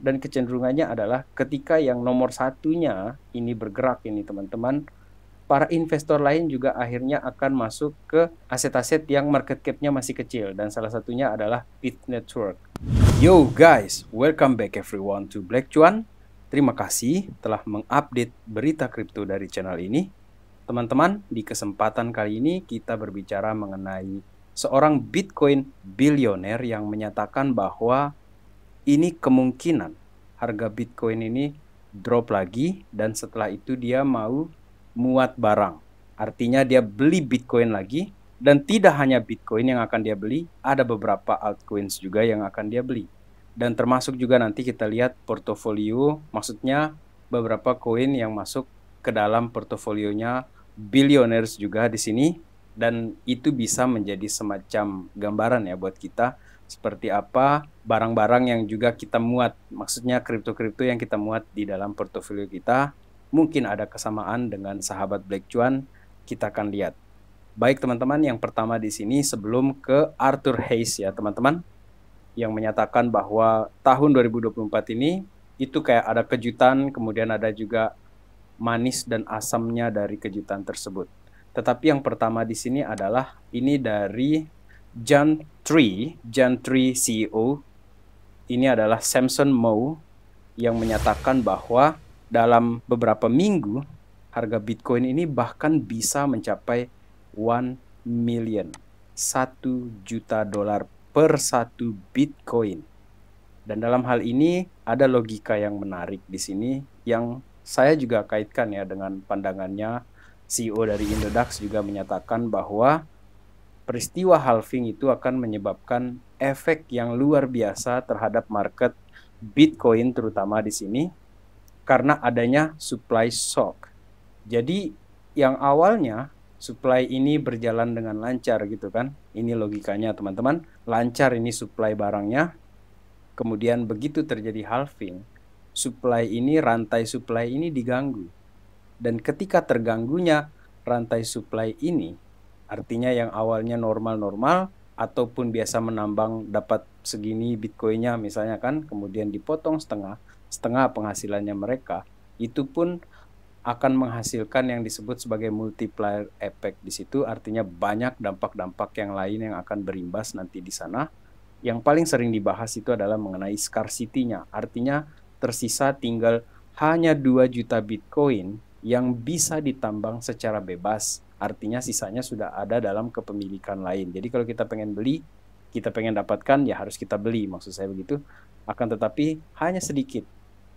dan kecenderungannya adalah ketika yang nomor satunya ini bergerak ini teman-teman, para investor lain juga akhirnya akan masuk ke aset-aset yang market cap-nya masih kecil, dan salah satunya adalah Bit Network. Yo guys, welcome back everyone to Black Cuan. Terima kasih telah mengupdate berita kripto dari channel ini. Teman-teman, di kesempatan kali ini kita berbicara mengenai seorang Bitcoin bilioner yang menyatakan bahwa ini kemungkinan harga Bitcoin ini drop lagi, dan setelah itu dia mau muat barang. Artinya dia beli Bitcoin lagi, dan tidak hanya Bitcoin yang akan dia beli, ada beberapa altcoins juga yang akan dia beli. Dan termasuk juga nanti kita lihat portofolio, maksudnya beberapa koin yang masuk ke dalam portofolionya billionaires juga di sini, dan itu bisa menjadi semacam gambaran ya buat kita seperti apa barang-barang yang juga kita muat, maksudnya kripto-kripto yang kita muat di dalam portofolio kita, mungkin ada kesamaan dengan sahabat Black Cuan. Kita akan lihat. Baik teman-teman, yang pertama di sini sebelum ke Arthur Hayes ya teman-teman, yang menyatakan bahwa tahun 2024 ini itu kayak ada kejutan, kemudian ada juga manis dan asamnya dari kejutan tersebut. Tetapi yang pertama di sini adalah ini dari Jun3 CEO. Ini adalah Samson Mow yang menyatakan bahwa dalam beberapa minggu harga Bitcoin ini bahkan bisa mencapai 1 million, 1 juta dolar per satu Bitcoin. Dan dalam hal ini ada logika yang menarik di sini yang saya juga kaitkan ya dengan pandangannya CEO dari Indodax, juga menyatakan bahwa peristiwa halving itu akan menyebabkan efek yang luar biasa terhadap market Bitcoin terutama di sini karena adanya supply shock. Jadi yang awalnya supply ini berjalan dengan lancar gitu kan. Ini logikanya teman-teman. Lancar ini supply barangnya. Kemudian begitu terjadi halving, rantai supply ini diganggu. Dan ketika terganggunya rantai supply ini, artinya yang awalnya normal-normal ataupun biasa menambang dapat segini Bitcoinnya misalnya kan, kemudian dipotong setengah penghasilannya mereka, itu pun akan menghasilkan yang disebut sebagai multiplier effect di situ. Artinya banyak dampak-dampak yang lain yang akan berimbas nanti di sana. Yang paling sering dibahas itu adalah mengenai scarcity-nya. Artinya tersisa tinggal hanya 2 juta Bitcoin yang bisa ditambang secara bebas. Artinya sisanya sudah ada dalam kepemilikan lain. Jadi kalau kita pengen beli, kita pengen dapatkan, ya harus kita beli. Maksud saya begitu. Akan tetapi hanya sedikit.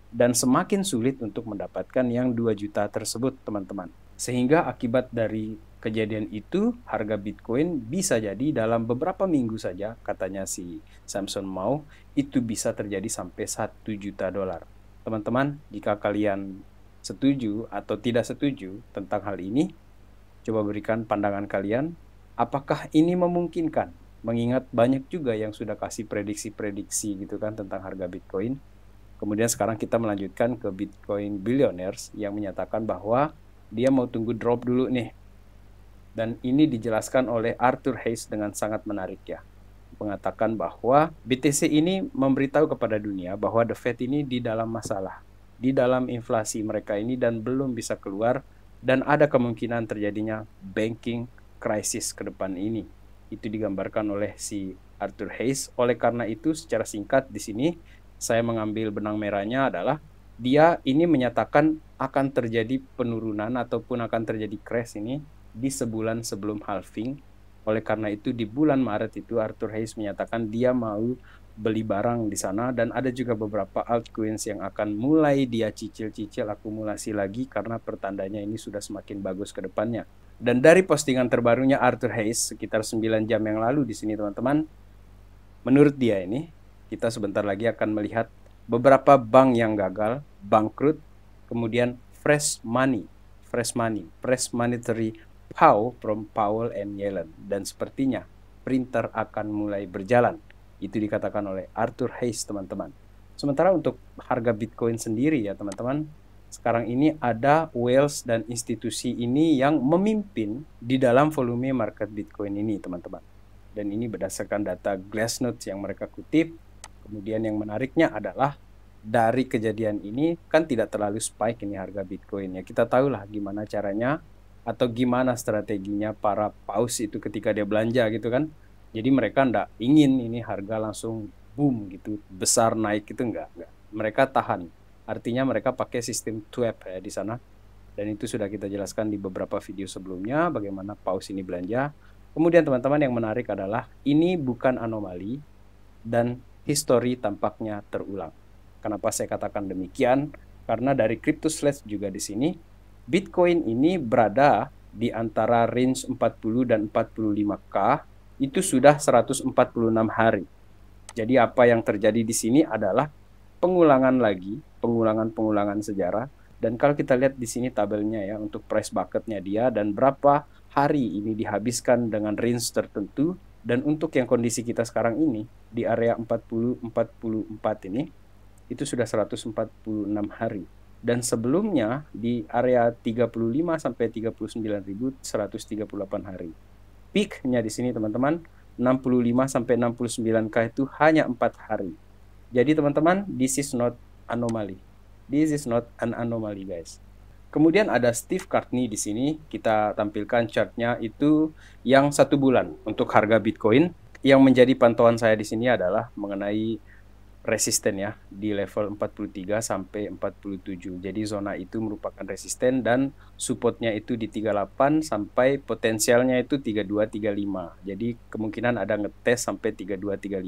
Dan semakin sulit untuk mendapatkan yang 2 juta tersebut, teman-teman. Sehingga akibat dari kejadian itu, harga Bitcoin bisa jadi dalam beberapa minggu saja, katanya si Samson Mow, itu bisa terjadi sampai 1 juta dolar. Teman-teman, jika kalian setuju atau tidak setuju tentang hal ini, coba berikan pandangan kalian. Apakah ini memungkinkan? Mengingat banyak juga yang sudah kasih prediksi-prediksi gitu kan tentang harga Bitcoin. Kemudian sekarang kita melanjutkan ke Bitcoin Billionaires yang menyatakan bahwa dia mau tunggu drop dulu nih. Dan ini dijelaskan oleh Arthur Hayes dengan sangat menarik ya. Mengatakan bahwa BTC ini memberitahu kepada dunia bahwa The Fed ini di dalam masalah, di dalam inflasi mereka ini, dan belum bisa keluar, dan ada kemungkinan terjadinya banking crisis ke depan ini. Itu digambarkan oleh si Arthur Hayes. Oleh karena itu secara singkat di sini saya mengambil benang merahnya adalah dia ini menyatakan akan terjadi penurunan ataupun akan terjadi crash ini di sebulan sebelum halving. Oleh karena itu di bulan Maret itu Arthur Hayes menyatakan dia mau beli barang di sana, dan ada juga beberapa altcoins yang akan mulai dia cicil-cicil akumulasi lagi karena pertandanya ini sudah semakin bagus ke depannya. Dan dari postingan terbarunya Arthur Hayes sekitar 9 jam yang lalu di sini teman-teman, menurut dia ini kita sebentar lagi akan melihat beberapa bank yang gagal, bangkrut, kemudian fresh monetary power from Powell and Yellen, dan sepertinya printer akan mulai berjalan. Itu dikatakan oleh Arthur Hayes teman-teman. Sementara untuk harga Bitcoin sendiri ya teman-teman, sekarang ini ada whales dan institusi ini yang memimpin di dalam volume market Bitcoin ini teman-teman. Dan ini berdasarkan data Glassnode yang mereka kutip. Kemudian yang menariknya adalah dari kejadian ini kan tidak terlalu spike ini harga Bitcoin ya. Kita tahulah gimana caranya atau gimana strateginya para paus itu ketika dia belanja gitu kan. Jadi mereka ndak ingin ini harga langsung boom gitu, besar naik itu enggak. Mereka tahan. Artinya mereka pakai sistem TWAP ya di sana. Dan itu sudah kita jelaskan di beberapa video sebelumnya bagaimana paus ini belanja. Kemudian teman-teman yang menarik adalah ini bukan anomali dan histori tampaknya terulang. Kenapa saya katakan demikian? Karena dari CryptoSlash juga di sini, Bitcoin ini berada di antara range 40 dan 45K, itu sudah 146 hari. Jadi apa yang terjadi di sini adalah pengulangan lagi, pengulangan sejarah. Dan kalau kita lihat di sini tabelnya ya, untuk price bucketnya dia dan berapa hari ini dihabiskan dengan range tertentu. Dan untuk yang kondisi kita sekarang ini, di area 40-44 ini, itu sudah 146 hari. Dan sebelumnya di area 35 sampai 39.138 hari. Peak-nya di sini teman-teman 65 sampai 69K itu hanya 4 hari. Jadi teman-teman, this is not anomaly. This is not an anomaly, guys. Kemudian ada Steve Cartney di sini. Kita tampilkan chartnya itu yang 1 bulan untuk harga Bitcoin. Yang menjadi pantauan saya di sini adalah mengenai resisten ya di level 43 sampai 47. Jadi zona itu merupakan resisten dan supportnya itu di 38 sampai potensialnya itu 32-35. Jadi kemungkinan ada ngetes sampai 32-35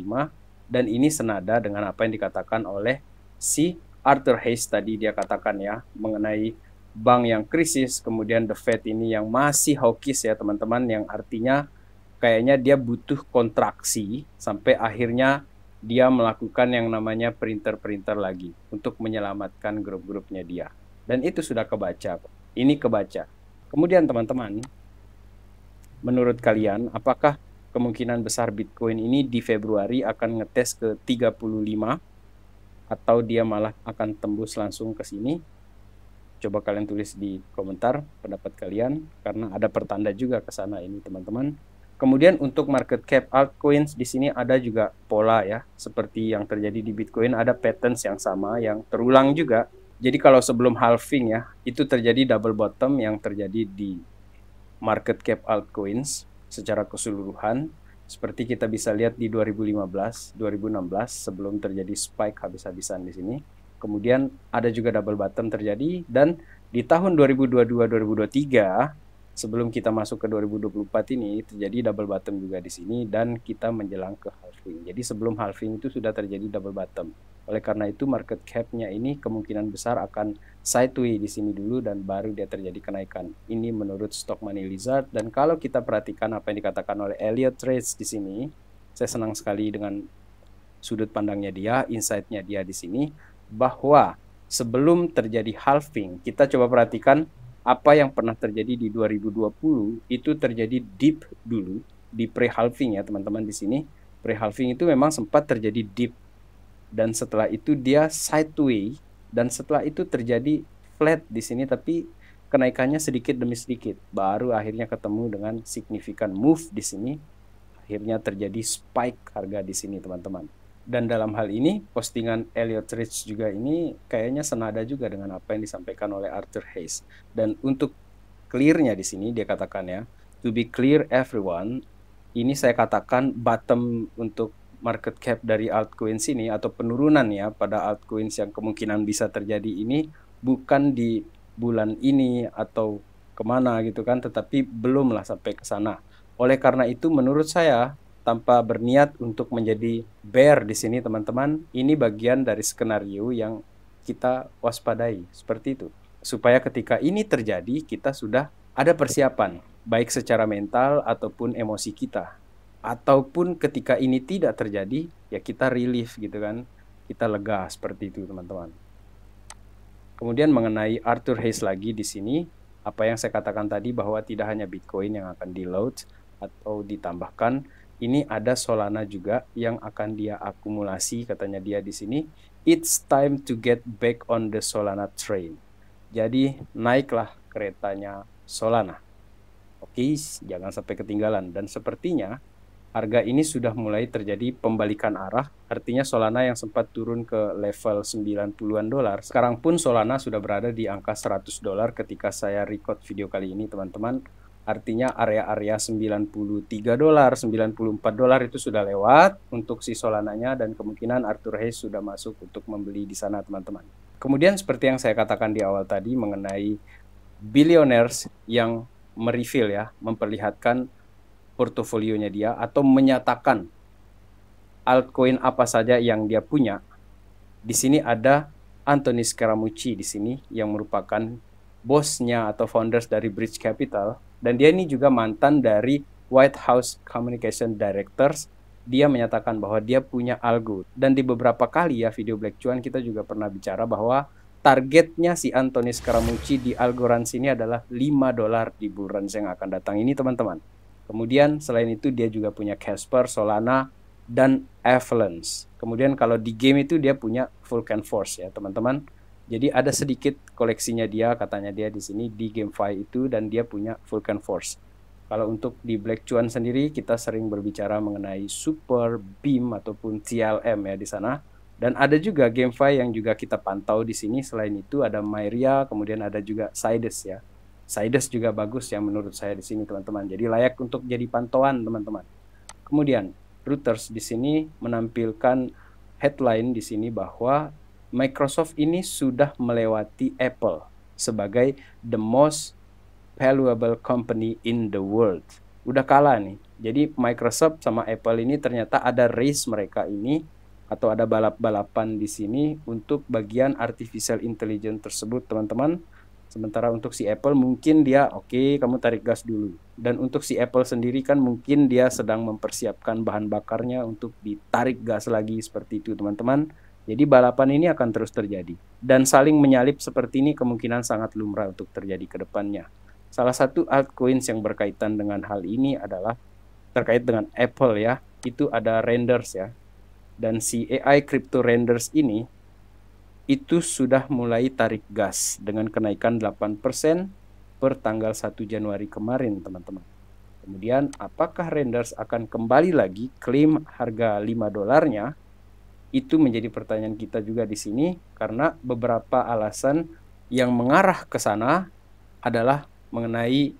dan ini senada dengan apa yang dikatakan oleh si Arthur Hayes tadi. Dia katakan ya mengenai bank yang krisis, kemudian the Fed ini yang masih hawkish ya teman-teman, yang artinya kayaknya dia butuh kontraksi sampai akhirnya dia melakukan yang namanya printer lagi untuk menyelamatkan grup-grupnya dia. Dan itu sudah kebaca. Ini kebaca. Kemudian teman-teman, menurut kalian apakah kemungkinan besar Bitcoin ini di Februari akan ngetes ke 35 atau dia malah akan tembus langsung ke sini? Coba kalian tulis di komentar pendapat kalian karena ada pertanda juga ke sana ini teman-teman. Kemudian untuk market cap altcoins di sini ada juga pola ya, seperti yang terjadi di Bitcoin, ada patterns yang sama yang terulang juga. Jadi kalau sebelum halving ya, itu terjadi double bottom yang terjadi di market cap altcoins secara keseluruhan. Seperti kita bisa lihat di 2015, 2016 sebelum terjadi spike habis-habisan di sini. Kemudian ada juga double bottom terjadi dan di tahun 2022-2023 sebelum kita masuk ke 2024 ini terjadi double bottom juga di sini dan kita menjelang ke halving. Jadi sebelum halving itu sudah terjadi double bottom. Oleh karena itu market cap-nya ini kemungkinan besar akan sideways di sini dulu dan baru dia terjadi kenaikan. Ini menurut Stock Money Lizard. Dan kalau kita perhatikan apa yang dikatakan oleh Elliott Trades di sini, saya senang sekali dengan sudut pandangnya dia, insight-nya dia di sini, bahwa sebelum terjadi halving, kita coba perhatikan apa yang pernah terjadi di 2020 itu terjadi dip dulu di pre-halving ya teman-teman di sini. Pre-halving itu memang sempat terjadi dip dan setelah itu dia sideways dan setelah itu terjadi flat di sini tapi kenaikannya sedikit demi sedikit. Baru akhirnya ketemu dengan significant move di sini. Akhirnya terjadi spike harga di sini teman-teman. Dan dalam hal ini, postingan Elliott Rich juga ini kayaknya senada juga dengan apa yang disampaikan oleh Arthur Hayes. Dan untuk clear-nya di sini dia katakan ya, to be clear everyone, ini saya katakan bottom untuk market cap dari altcoins ini atau penurunan ya pada altcoins yang kemungkinan bisa terjadi ini bukan di bulan ini atau kemana gitu kan, tetapi belumlah sampai ke sana. Oleh karena itu menurut saya tanpa berniat untuk menjadi bear di sini teman-teman, ini bagian dari skenario yang kita waspadai seperti itu. Supaya ketika ini terjadi kita sudah ada persiapan baik secara mental ataupun emosi kita. Ataupun ketika ini tidak terjadi ya kita relief gitu kan. Kita lega seperti itu teman-teman. Kemudian mengenai Arthur Hayes lagi di sini, apa yang saya katakan tadi bahwa tidak hanya Bitcoin yang akan di-load atau ditambahkan, ini ada Solana juga yang akan dia akumulasi, katanya dia di sini. It's time to get back on the Solana train. Jadi naiklah keretanya Solana. Oke, jangan sampai ketinggalan. Dan sepertinya harga ini sudah mulai terjadi pembalikan arah. Artinya Solana yang sempat turun ke level 90-an dolar, sekarang pun Solana sudah berada di angka 100 dolar ketika saya record video kali ini, teman-teman. Artinya area-area 93 dolar, 94 dolar itu sudah lewat untuk si Solananya, dan kemungkinan Arthur Hayes sudah masuk untuk membeli di sana, teman-teman. Kemudian seperti yang saya katakan di awal tadi mengenai billionaires yang mereveal ya, memperlihatkan portofolionya dia atau menyatakan altcoin apa saja yang dia punya. Di sini ada Anthony Scaramucci di sini yang merupakan bosnya atau founders dari Bridge Capital, dan dia ini juga mantan dari White House Communication Directors. Dia menyatakan bahwa dia punya algo, dan di beberapa kali ya video Black Cuan kita juga pernah bicara bahwa targetnya si Anthony Scaramucci di Algorand sini adalah 5 dolar di bull run yang akan datang ini, teman-teman. Kemudian selain itu dia juga punya Casper, Solana, dan Avalanche. Kemudian kalau di game itu dia punya Vulcan Force ya, teman-teman. Jadi ada sedikit koleksinya dia, katanya dia di sini di GameFi itu, dan dia punya Vulcan Force. Kalau untuk di Black Cuan sendiri kita sering berbicara mengenai Super, Beam ataupun TLM ya di sana. Dan ada juga GameFi yang juga kita pantau di sini. Selain itu ada Myria, kemudian ada juga Sidus ya. Sidus juga bagus yang menurut saya di sini, teman-teman. Jadi layak untuk jadi pantauan, teman-teman. Kemudian Reuters di sini menampilkan headline di sini bahwa Microsoft ini sudah melewati Apple sebagai the most valuable company in the world. Udah kalah nih. Jadi Microsoft sama Apple ini ternyata ada race mereka ini, atau ada balap-balapan di sini untuk bagian artificial intelligence tersebut, teman-teman. Sementara untuk si Apple mungkin dia oke, kamu tarik gas dulu. Dan untuk si Apple sendiri kan mungkin dia sedang mempersiapkan bahan bakarnya untuk ditarik gas lagi seperti itu, teman-teman. Jadi balapan ini akan terus terjadi. Dan saling menyalip seperti ini kemungkinan sangat lumrah untuk terjadi ke depannya. Salah satu altcoins yang berkaitan dengan hal ini adalah terkait dengan Apple ya. Itu ada Renders ya. Dan si AI Crypto Renders ini itu sudah mulai tarik gas dengan kenaikan 8% per tanggal 1 Januari kemarin, teman-teman. Kemudian apakah Renders akan kembali lagi klaim harga 5 dolarnya? Itu menjadi pertanyaan kita juga di sini, karena beberapa alasan yang mengarah ke sana adalah mengenai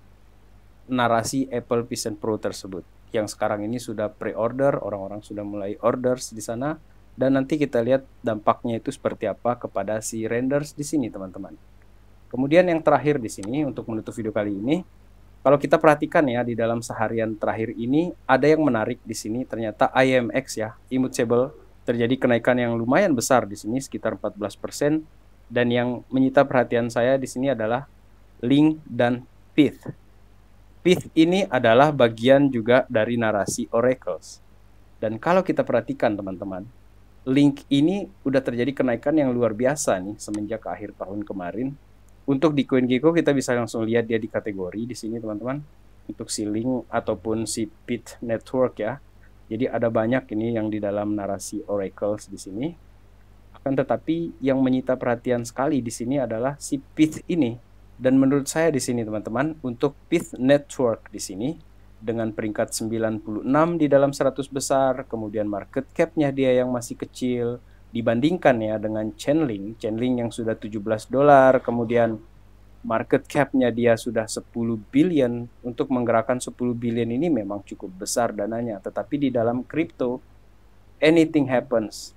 narasi Apple Vision Pro tersebut yang sekarang ini sudah pre-order, orang-orang sudah mulai orders di sana. Dan nanti kita lihat dampaknya itu seperti apa kepada si Renders di sini, teman-teman. Kemudian yang terakhir di sini untuk menutup video kali ini, kalau kita perhatikan ya di dalam seharian terakhir ini ada yang menarik di sini. Ternyata IMX ya, Immutable, terjadi kenaikan yang lumayan besar di sini sekitar 14%, dan yang menyita perhatian saya di sini adalah Link dan Pyth. Pyth ini adalah bagian juga dari narasi Oracles. Dan kalau kita perhatikan, teman-teman, Link ini udah terjadi kenaikan yang luar biasa nih semenjak akhir tahun kemarin. Untuk di CoinGecko kita bisa langsung lihat dia di kategori di sini, teman-teman. Untuk si Link ataupun si Pyth Network ya. Jadi ada banyak ini yang di dalam narasi Oracles di sini. Akan tetapi yang menyita perhatian sekali di sini adalah si Pyth ini. Dan menurut saya di sini, teman-teman, untuk Pyth Network di sini dengan peringkat 96 di dalam 100 besar, kemudian market cap-nya dia yang masih kecil dibandingkan ya dengan Chainlink yang sudah 17 dolar, kemudian market cap-nya dia sudah 10 billion. Untuk menggerakkan 10 billion ini memang cukup besar dananya, tetapi di dalam kripto anything happens.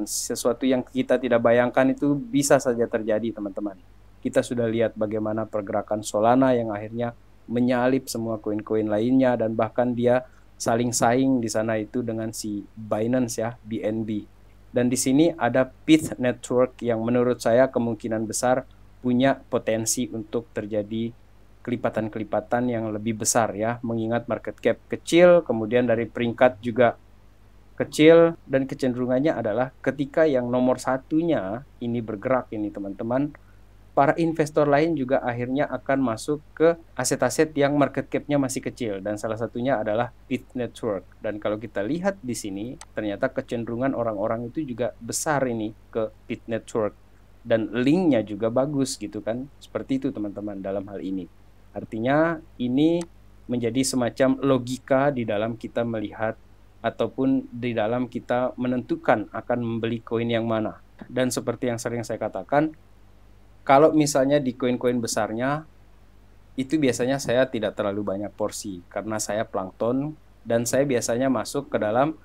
Sesuatu yang kita tidak bayangkan itu bisa saja terjadi, teman-teman. Kita sudah lihat bagaimana pergerakan Solana yang akhirnya menyalip semua koin-koin lainnya, dan bahkan dia saling saing di sana itu dengan si Binance ya, BNB. Dan di sini ada Pyth Network yang menurut saya kemungkinan besar punya potensi untuk terjadi kelipatan-kelipatan yang lebih besar ya, mengingat market cap kecil, kemudian dari peringkat juga kecil, dan kecenderungannya adalah ketika yang nomor satunya ini bergerak ini, teman-teman, para investor lain juga akhirnya akan masuk ke aset-aset yang market cap-nya masih kecil, dan salah satunya adalah Pyth Network. Dan kalau kita lihat di sini, ternyata kecenderungan orang-orang itu juga besar ini ke Pyth Network, dan linknya juga bagus gitu kan. Seperti itu, teman-teman, dalam hal ini. Artinya ini menjadi semacam logika di dalam kita melihat ataupun di dalam kita menentukan akan membeli koin yang mana. Dan seperti yang sering saya katakan, kalau misalnya di koin-koin besarnya, itu biasanya saya tidak terlalu banyak porsi karena saya plankton dan saya biasanya masuk ke dalam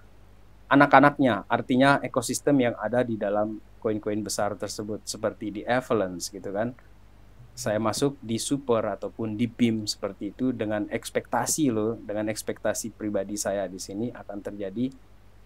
anak-anaknya, artinya ekosistem yang ada di dalam koin-koin besar tersebut seperti di Avalanche gitu kan. Saya masuk di super ataupun di BIM seperti itu dengan ekspektasi dengan ekspektasi pribadi saya di sini akan terjadi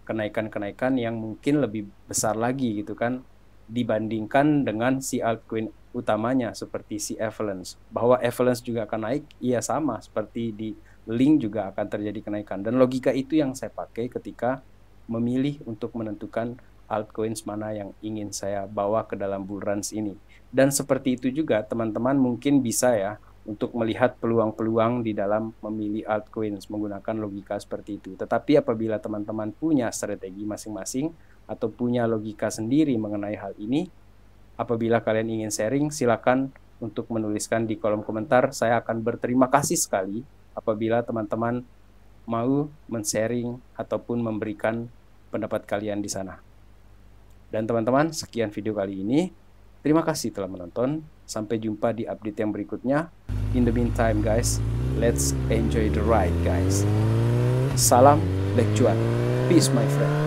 kenaikan-kenaikan yang mungkin lebih besar lagi gitu kan dibandingkan dengan si altcoin utamanya seperti si Avalanche. Bahwa Avalanche juga akan naik, iya sama seperti di Link juga akan terjadi kenaikan. Dan logika itu yang saya pakai ketika memilih untuk menentukan altcoins mana yang ingin saya bawa ke dalam bull runs ini. Dan seperti itu juga teman-teman mungkin bisa ya untuk melihat peluang-peluang di dalam memilih altcoins menggunakan logika seperti itu. Tetapi apabila teman-teman punya strategi masing-masing atau punya logika sendiri mengenai hal ini, apabila kalian ingin sharing, silakan untuk menuliskan di kolom komentar. Saya akan berterima kasih sekali apabila teman-teman mau men-sharing ataupun memberikan pendapat kalian di sana. Dan teman-teman, sekian video kali ini. Terima kasih telah menonton. Sampai jumpa di update yang berikutnya. In the meantime guys, let's enjoy the ride guys. Salam Black Cuan. Peace my friend.